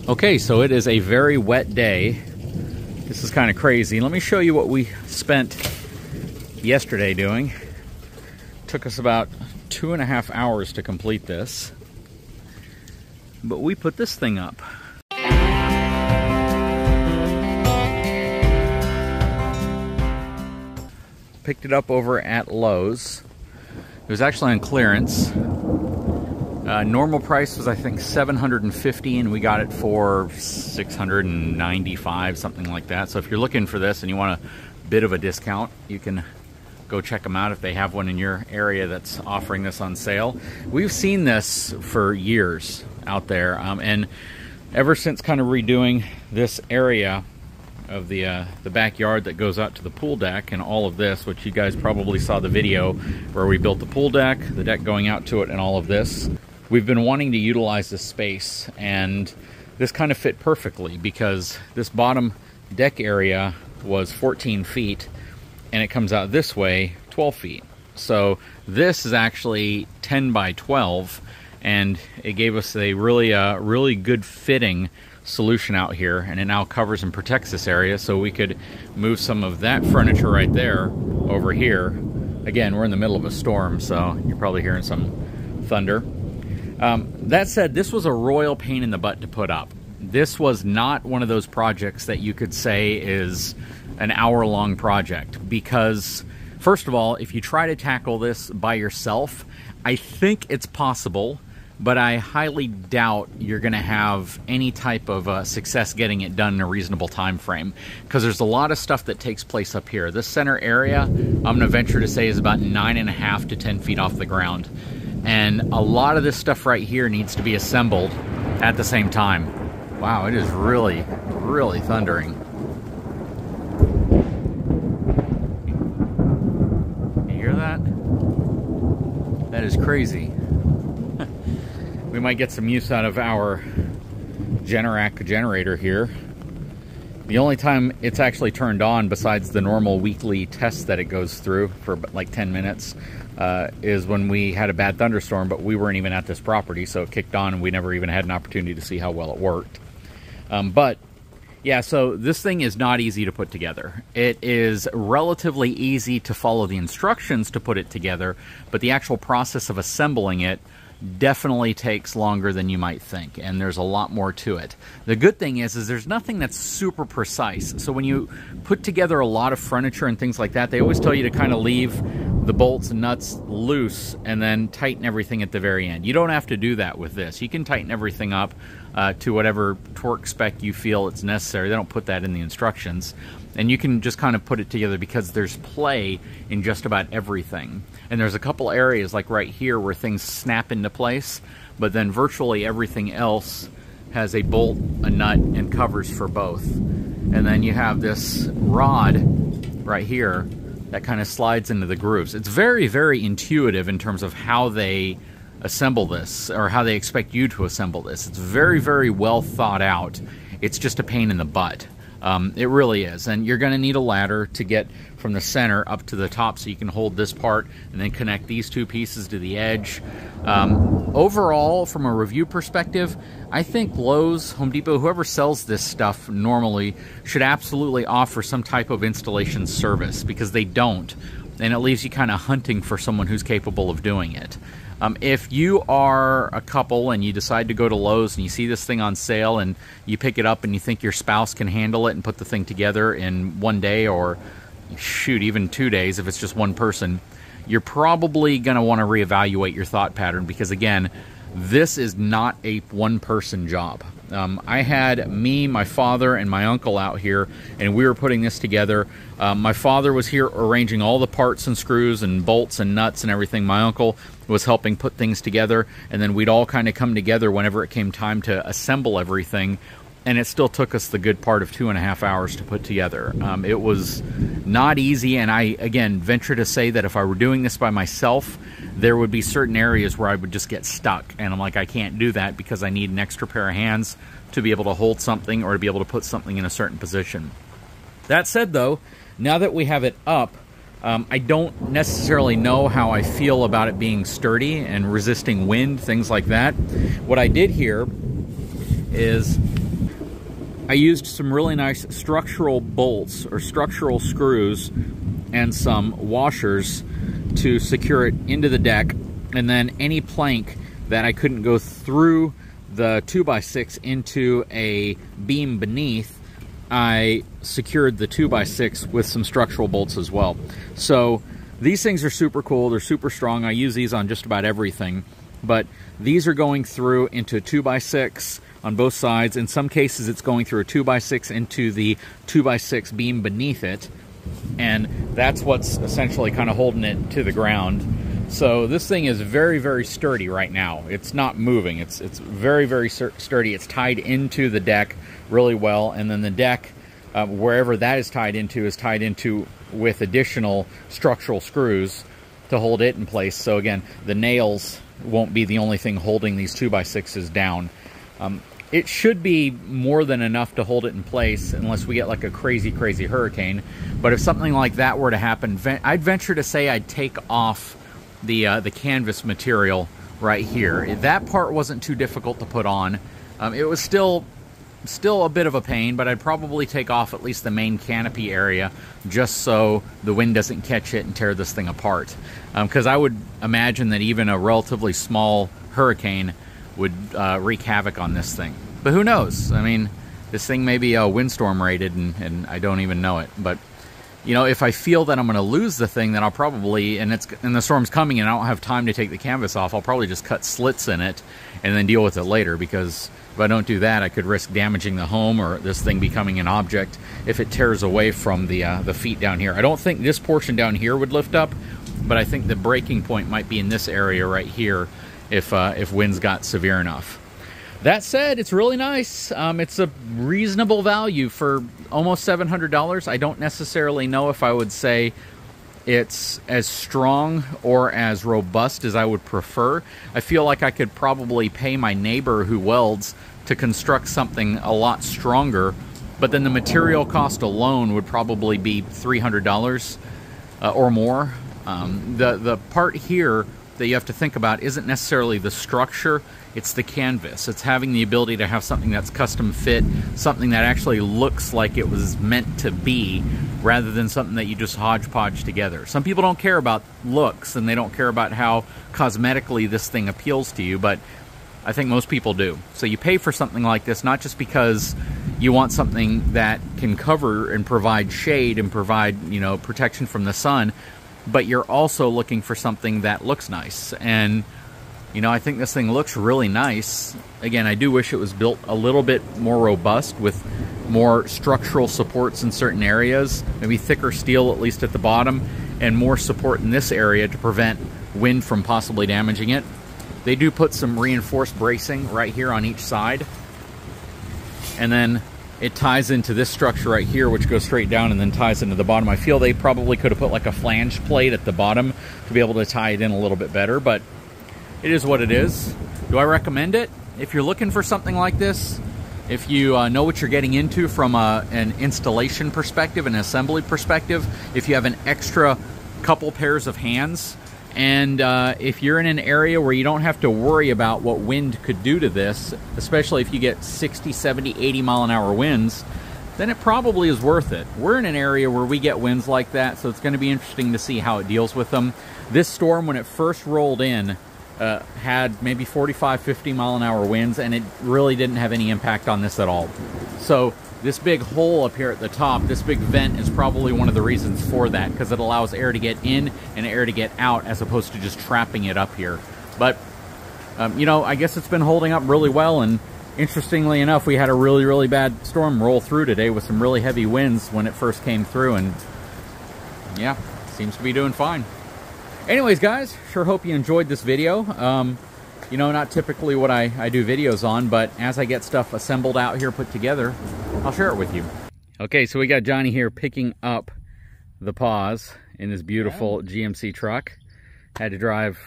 Okay, so it is a very wet day. This is kind of crazy. Let me show you what we spent yesterday doing. Took us about 2.5 hours to complete this, but we put this thing up. Picked it up over at Lowe's. It was actually on clearance. Normal price was, I think, $750, and we got it for $695, something like that. So if you're looking for this and you want a bit of a discount, you can go check them out if they have one in your area that's offering this on sale. We've seen this for years out there, and ever since kind of redoing this area of the backyard that goes out to the pool deck and all of this, which you guys probably saw the video where we built the pool deck, the deck going out to it, and all of this. We've been wanting to utilize this space, and this kind of fit perfectly because this bottom deck area was 14 feet and it comes out this way 12 feet. So this is actually 10 by 12, and it gave us a really good fitting solution out here, and it now covers and protects this area, so we could move some of that furniture right there over here. Again, we're in the middle of a storm, so you're probably hearing some thunder. That said, this was a royal pain in the butt to put up. This was not one of those projects that you could say is an hour-long project, because first of all, if you try to tackle this by yourself, I think it's possible, but I highly doubt you're going to have any type of success getting it done in a reasonable time frame, because there's a lot of stuff that takes place up here. This center area, I'm going to venture to say, is about 9.5 to 10 feet off the ground, and a lot of this stuff right here needs to be assembled at the same time. Wow, it is really thundering. You hear that? That is crazy. We might get some use out of our Generac generator here. The only time it's actually turned on, besides the normal weekly test that it goes through for like 10 minutes, is when we had a bad thunderstorm, but we weren't even at this property, so it kicked on and we never even had an opportunity to see how well it worked. But yeah, so this thing is not easy to put together. It is relatively easy to follow the instructions to put it together, but the actual process of assembling it definitely takes longer than you might think, and there's a lot more to it. The good thing is there's nothing that's super precise. So when you put together a lot of furniture and things like that, they always tell you to kind of leave the bolts and nuts loose and then tighten everything at the very end. You don't have to do that with this. You can tighten everything up to whatever torque spec you feel it's necessary. They don't put that in the instructions. And you can just kind of put it together because there's play in just about everything. And there's a couple areas like right here where things snap into place, but then virtually everything else has a bolt, a nut, and covers for both. And then you have this rod right here that kind of slides into the grooves. It's very intuitive in terms of how they assemble this, or how they expect you to assemble this. It's very well thought out. It's just a pain in the butt. It really is, and you're going to need a ladder to get from the center up to the top so you can hold this part and then connect these two pieces to the edge. Overall, from a review perspective, I think Lowe's, Home Depot, whoever sells this stuff normally should absolutely offer some type of installation service, because they don't, and it leaves you kind of hunting for someone who's capable of doing it. If you are a couple and you decide to go to Lowe's and you see this thing on sale and you pick it up and you think your spouse can handle it and put the thing together in one day, or shoot, even 2 days if it's just one person, you're probably going to want to reevaluate your thought pattern, because again, this is not a one-person job. I had me, my father, and my uncle out here, and we were putting this together. My father was here arranging all the parts and screws and bolts and nuts and everything. My uncle was helping put things together, and then we'd all kind of come together whenever it came time to assemble everything, and it still took us the good part of 2.5 hours to put together. It was not easy, and I, again, venture to say that if I were doing this by myself, there would be certain areas where I would just get stuck, and I'm like, I can't do that because I need an extra pair of hands to be able to hold something or to be able to put something in a certain position. That said, though, now that we have it up, I don't necessarily know how I feel about it being sturdy and resisting wind, things like that. What I did here is I used some really nice structural bolts or structural screws and some washers to secure it into the deck, and then any plank that I couldn't go through the 2x6 into a beam beneath, I secured the 2x6 with some structural bolts as well. So these things are super cool. They're super strong. I use these on just about everything, but these are going through into a 2x6 on both sides. In some cases, it's going through a 2x6 into the 2x6 beam beneath it, and that's what's essentially kind of holding it to the ground. So this thing is very, very sturdy right now. It's not moving. It's very, very sturdy. It's tied into the deck really well, and then the deck, wherever that is tied into with additional structural screws to hold it in place. So again, the nails won't be the only thing holding these 2x6s down. It should be more than enough to hold it in place unless we get like a crazy, crazy hurricane. But if something like that were to happen, I'd venture to say I'd take off the canvas material right here. That part wasn't too difficult to put on. It was still a bit of a pain, but I'd probably take off at least the main canopy area just so the wind doesn't catch it and tear this thing apart. Because I would imagine that even a relatively small hurricane would wreak havoc on this thing. But who knows? I mean, this thing may be windstorm rated and I don't even know it. But you know, if I feel that I'm going to lose the thing, then I'll probably, and the storm's coming and I don't have time to take the canvas off, I'll probably just cut slits in it and then deal with it later, because if I don't do that, I could risk damaging the home or this thing becoming an object if it tears away from the feet down here. I don't think this portion down here would lift up, but I think the breaking point might be in this area right here if winds got severe enough. That said, it's really nice. It's a reasonable value for almost $700. I don't necessarily know if I would say it's as strong or as robust as I would prefer. I feel like I could probably pay my neighbor who welds to construct something a lot stronger, but then the material cost alone would probably be $300 or more. The part here that you have to think about isn't necessarily the structure, it's the canvas. It's having the ability to have something that's custom fit, something that actually looks like it was meant to be, rather than something that you just hodgepodge together. Some people don't care about looks, and they don't care about how cosmetically this thing appeals to you, but I think most people do. So you pay for something like this not just because you want something that can cover and provide shade and provide, you know, protection from the sun, but you're also looking for something that looks nice. And you know, I think this thing looks really nice. Again, I do wish it was built a little bit more robust with more structural supports in certain areas, maybe thicker steel at least at the bottom, and more support in this area to prevent wind from possibly damaging it. They do put some reinforced bracing right here on each side, and then it ties into this structure right here, which goes straight down and then ties into the bottom. I feel they probably could have put like a flange plate at the bottom to be able to tie it in a little bit better, but it is what it is. Do I recommend it? If you're looking for something like this, if you know what you're getting into from an installation perspective, an assembly perspective, if you have an extra couple pairs of hands, and if you're in an area where you don't have to worry about what wind could do to this, especially if you get 60, 70, 80 mile an hour winds, then it probably is worth it. We're in an area where we get winds like that, so it's going to be interesting to see how it deals with them. This storm, when it first rolled in, had maybe 45, 50 mile an hour winds, and it really didn't have any impact on this at all. So this big hole up here at the top, this big vent, is probably one of the reasons for that, because it allows air to get in and air to get out as opposed to just trapping it up here. But you know, I guess it's been holding up really well, and interestingly enough, we had a really, really bad storm roll through today with some really heavy winds when it first came through, and yeah, seems to be doing fine. Anyways, guys, sure hope you enjoyed this video. You know, not typically what I do videos on, but as I get stuff assembled out here, put together, I'll share it with you. Okay, so we got Johnny here picking up the paws in his beautiful GMC truck. Had to drive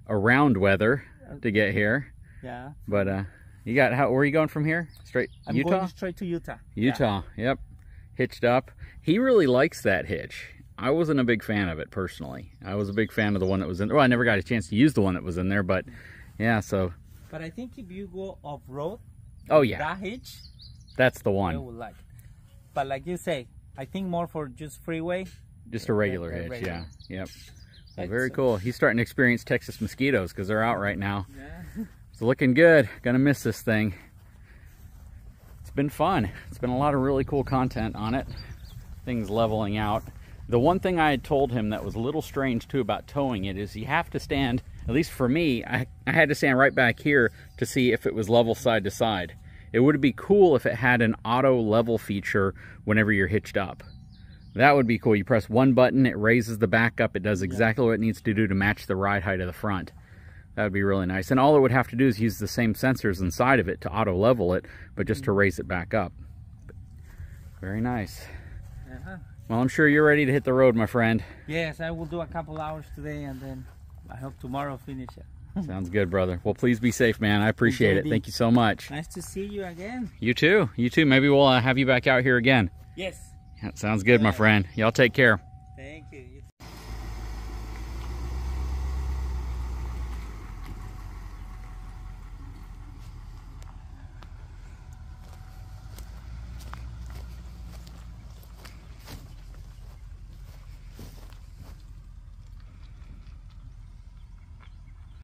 around weather to get here. Yeah. But you got, where are you going from here? Straight Utah? I'm going straight to Utah. Utah, yeah. Yep. Hitched up. He really likes that hitch. I wasn't a big fan of it personally. I was a big fan of the one that was in there. Well, I never got a chance to use the one that was in there, but yeah, so. But I think if you go off-road, oh yeah, that hitch, That's the They one. will like it. But like you say, I think more for just freeway. Just a regular hitch, regular. yeah. Yep. Well, very cool. He's starting to experience Texas mosquitoes because they're out right now. Yeah. It's looking good. Gonna miss this thing. It's been fun. It's been a lot of really cool content on it. Things leveling out. The one thing I had told him that was a little strange too about towing it is you have to stand, at least for me, I had to stand right back here to see if it was level side to side. It would be cool if it had an auto level feature whenever you're hitched up. That would be cool. You press one button, it raises the back up, it does exactly what it needs to do to match the ride height of the front. That would be really nice. And all it would have to do is use the same sensors inside of it to auto level it, but just to raise it back up. Very nice. Well, I'm sure you're ready to hit the road, my friend. Yes, I will do a couple hours today, and then I hope tomorrow finish it. Sounds good, brother. Well, please be safe, man. I appreciate it. Thank you so much. Nice to see you again. You too. You too. Maybe we'll have you back out here again. Yes. That sounds good, my friend. Y'all take care.